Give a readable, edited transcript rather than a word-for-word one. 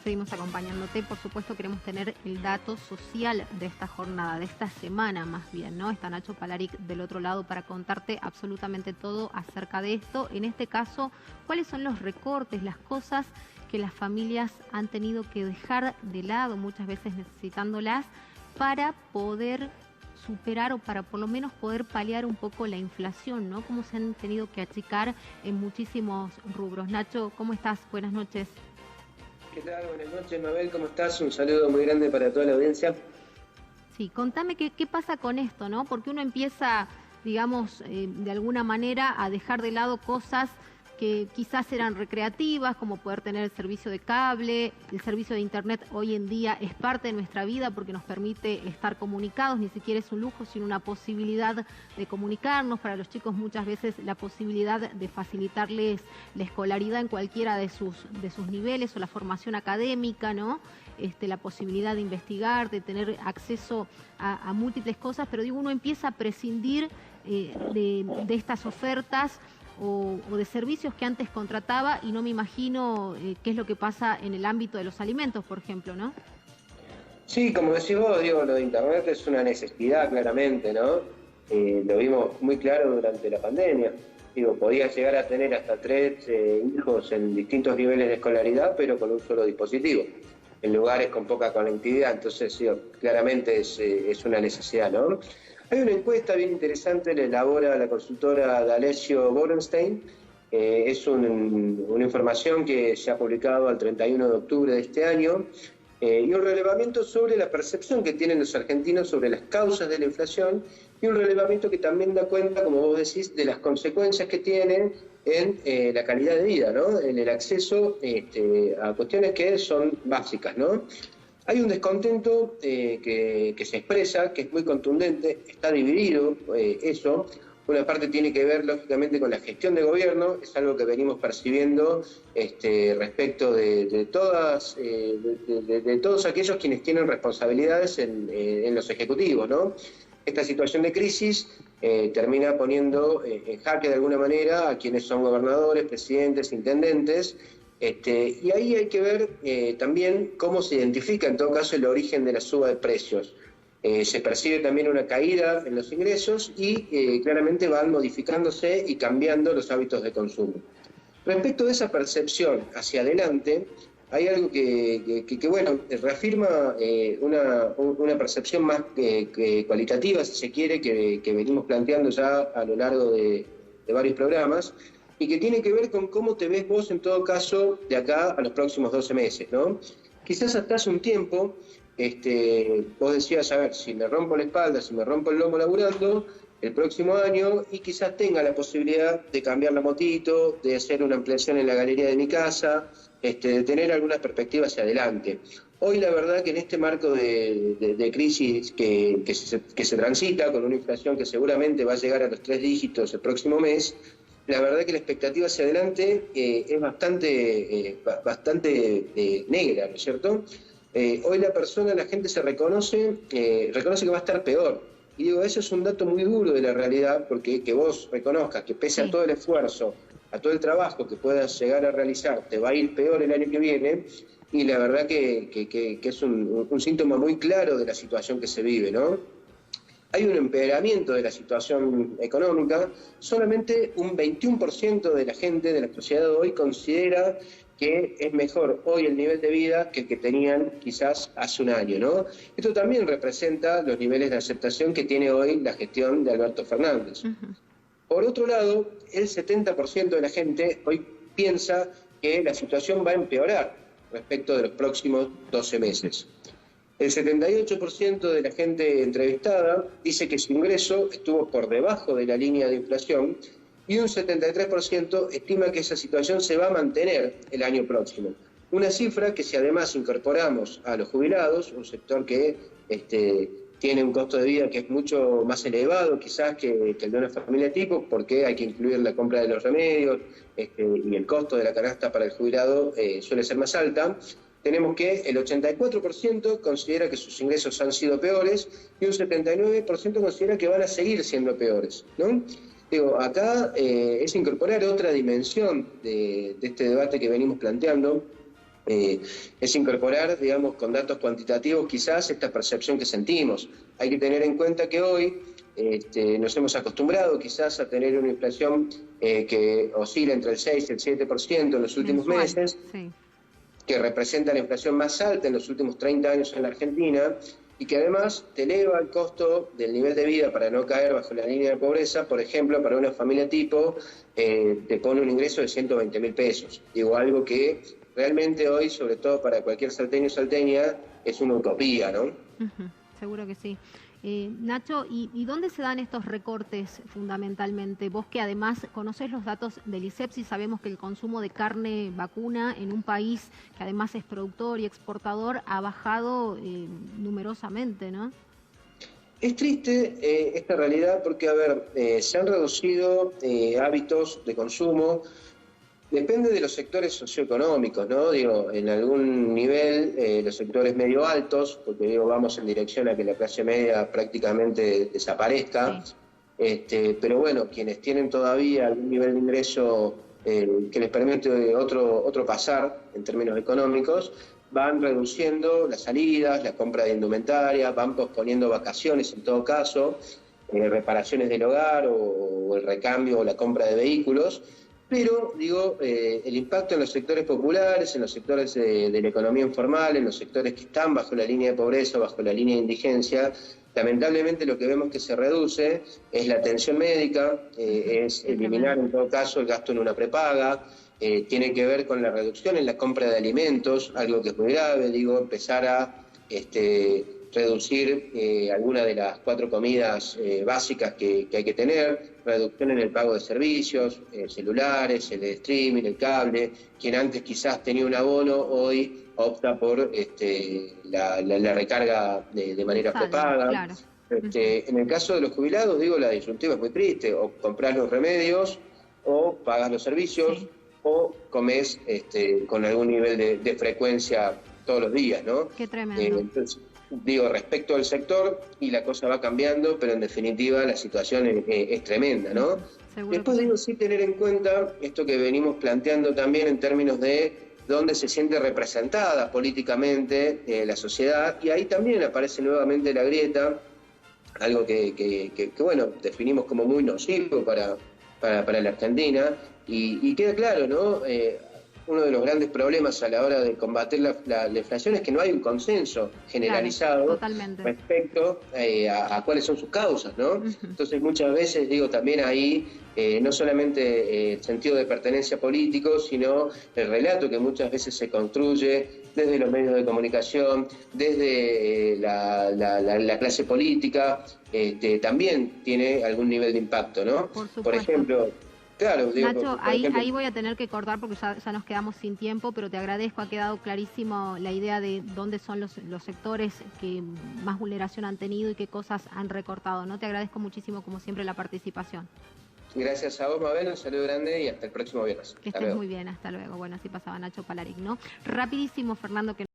seguimos acompañándote. Por supuesto queremos tener el dato social de esta jornada, de esta semana más bien, ¿no? Está Nacho Palaric del otro lado para contarte absolutamente todo acerca de esto. En este caso, ¿cuáles son los recortes, las cosas que las familias han tenido que dejar de lado, muchas veces necesitándolas, para poder superar o para por lo menos poder paliar un poco la inflación, ¿no? Cómo se han tenido que achicar en muchísimos rubros. Nacho, ¿cómo estás? Buenas noches. ¿Qué tal? Buenas noches, Mabel, ¿cómo estás? Un saludo muy grande para toda la audiencia. Sí, contame qué pasa con esto, ¿no? Porque uno empieza, digamos, de alguna manera a dejar de lado cosas que quizás eran recreativas, como poder tener el servicio de cable. El servicio de internet hoy en día es parte de nuestra vida porque nos permite estar comunicados, ni siquiera es un lujo, sino una posibilidad de comunicarnos. Para los chicos muchas veces la posibilidad de facilitarles la escolaridad en cualquiera de sus niveles o la formación académica, ¿no? La posibilidad de investigar, de tener acceso a múltiples cosas, pero digo, uno empieza a prescindir de estas ofertas o de servicios que antes contrataba, y no me imagino qué es lo que pasa en el ámbito de los alimentos, por ejemplo, ¿no? Sí, como decís vos, digo, lo de internet es una necesidad claramente, ¿no? Lo vimos muy claro durante la pandemia. Digo, podías llegar a tener hasta 3 hijos en distintos niveles de escolaridad, pero con un solo dispositivo, en lugares con poca conectividad. Entonces, digo, claramente es una necesidad, ¿no? Hay una encuesta bien interesante, la elabora la consultora D'Alessio Borenstein. Es una información que se ha publicado al 31 de octubre de este año, y un relevamiento sobre la percepción que tienen los argentinos sobre las causas de la inflación, y un relevamiento que también da cuenta, como vos decís, de las consecuencias que tienen en la calidad de vida, ¿no? En el acceso a cuestiones que son básicas, ¿no? Hay un descontento que se expresa, que es muy contundente, está dividido eso. Una parte tiene que ver, lógicamente, con la gestión de gobierno, es algo que venimos percibiendo respecto de todos aquellos quienes tienen responsabilidades en los ejecutivos, ¿no? Esta situación de crisis termina poniendo en jaque de alguna manera a quienes son gobernadores, presidentes, intendentes. Y ahí hay que ver también cómo se identifica en todo caso el origen de la suba de precios. Se percibe también una caída en los ingresos y claramente van modificándose y cambiando los hábitos de consumo. Respecto de esa percepción hacia adelante, hay algo que bueno, reafirma una percepción más cualitativa, si se quiere, que venimos planteando ya a lo largo de varios programas, y que tiene que ver con cómo te ves vos en todo caso de acá a los próximos 12 meses, ¿no? Quizás hasta hace un tiempo vos decías, a ver, si me rompo la espalda, si me rompo el lomo laburando, el próximo año, y quizás tenga la posibilidad de cambiar la motito, de hacer una ampliación en la galería de mi casa, de tener algunas perspectivas hacia adelante. Hoy la verdad que en este marco de crisis que se transita, con una inflación que seguramente va a llegar a los 3 dígitos el próximo mes, la verdad que la expectativa hacia adelante es bastante negra, ¿no es cierto? Hoy la gente se reconoce que va a estar peor. Y digo, eso es un dato muy duro de la realidad, porque que vos reconozcas que pese a todo el esfuerzo, a todo el trabajo que puedas llegar a realizar, te va a ir peor el año que viene, y la verdad que es un síntoma muy claro de la situación que se vive, ¿no? Hay un empeoramiento de la situación económica. Solamente un 21% de la gente, de la sociedad de hoy, considera que es mejor hoy el nivel de vida que el que tenían quizás hace un año, ¿no? Esto también representa los niveles de aceptación que tiene hoy la gestión de Alberto Fernández. Por otro lado, el 70% de la gente hoy piensa que la situación va a empeorar respecto de los próximos 12 meses. El 78% de la gente entrevistada dice que su ingreso estuvo por debajo de la línea de inflación, y un 73% estima que esa situación se va a mantener el año próximo. Una cifra que, si además incorporamos a los jubilados, un sector que tiene un costo de vida que es mucho más elevado quizás que el de una familia tipo, porque hay que incluir la compra de los remedios y el costo de la canasta para el jubilado suele ser más alta, tenemos que el 84% considera que sus ingresos han sido peores y un 79% considera que van a seguir siendo peores, ¿no? Digo, acá es incorporar otra dimensión de este debate que venimos planteando, es incorporar, digamos, con datos cuantitativos quizás esta percepción que sentimos. Hay que tener en cuenta que hoy nos hemos acostumbrado quizás a tener una inflación que oscila entre el 6 y el 7% en los últimos meses, sí, que representa la inflación más alta en los últimos 30 años en la Argentina, y que además te eleva el costo del nivel de vida para no caer bajo la línea de pobreza. Por ejemplo, para una familia tipo, te pone un ingreso de 120.000 pesos. Digo, algo que realmente hoy, sobre todo para cualquier salteño o salteña, es una utopía, ¿no? Seguro que sí. Nacho, ¿y dónde se dan estos recortes fundamentalmente? Vos que además conocés los datos del ISEPS y sabemos que el consumo de carne vacuna en un país que además es productor y exportador ha bajado numerosamente, ¿no? Es triste esta realidad porque, a ver, se han reducido hábitos de consumo. Depende de los sectores socioeconómicos, ¿no? Digo, en algún nivel, los sectores medio altos, porque digo, vamos en dirección a que la clase media prácticamente desaparezca, sí. Pero bueno, quienes tienen todavía algún nivel de ingreso que les permite otro pasar en términos económicos, van reduciendo las salidas, la compra de indumentaria, van posponiendo vacaciones en todo caso, reparaciones del hogar o el recambio o la compra de vehículos. Pero, digo, el impacto en los sectores populares, en los sectores de la economía informal, en los sectores que están bajo la línea de pobreza, bajo la línea de indigencia, lamentablemente lo que vemos que se reduce es la atención médica, es eliminar en todo caso el gasto en una prepaga, tiene que ver con la reducción en la compra de alimentos, algo que es muy grave, digo, empezar a reducir algunas de las 4 comidas básicas que hay que tener, reducción en el pago de servicios, celulares, el streaming, el cable. Quien antes quizás tenía un abono, hoy opta por la recarga de manera prepaga. Claro. En el caso de los jubilados, digo, la disyuntiva es muy triste: o comprás los remedios, o pagas los servicios, sí, o comés con algún nivel de frecuencia todos los días, ¿no? Qué tremendo. Entonces, digo, respecto al sector, y la cosa va cambiando, pero en definitiva la situación es tremenda, ¿no? Seguro. Después digo, sí tener en cuenta esto que venimos planteando también en términos de dónde se siente representada políticamente la sociedad, y ahí también aparece nuevamente la grieta, algo que bueno, definimos como muy nocivo para la Argentina, y queda claro, ¿no? Uno de los grandes problemas a la hora de combatir la inflación es que no hay un consenso generalizado, claro, respecto a cuáles son sus causas, ¿no? Entonces muchas veces, digo, también ahí no solamente el sentido de pertenencia político, sino el relato que muchas veces se construye desde los medios de comunicación, desde la clase política, también tiene algún nivel de impacto, ¿no? Por ejemplo... Claro, digo, Nacho, ahí voy a tener que cortar porque ya nos quedamos sin tiempo, pero te agradezco, ha quedado clarísimo la idea de dónde son los sectores que más vulneración han tenido y qué cosas han recortado, ¿no? Te agradezco muchísimo, como siempre, la participación. Gracias a vos, Mabel, un saludo grande y hasta el próximo viernes. Que estés muy bien, hasta luego. Bueno, así pasaba Nacho Palaric, ¿no? Rapidísimo, Fernando, que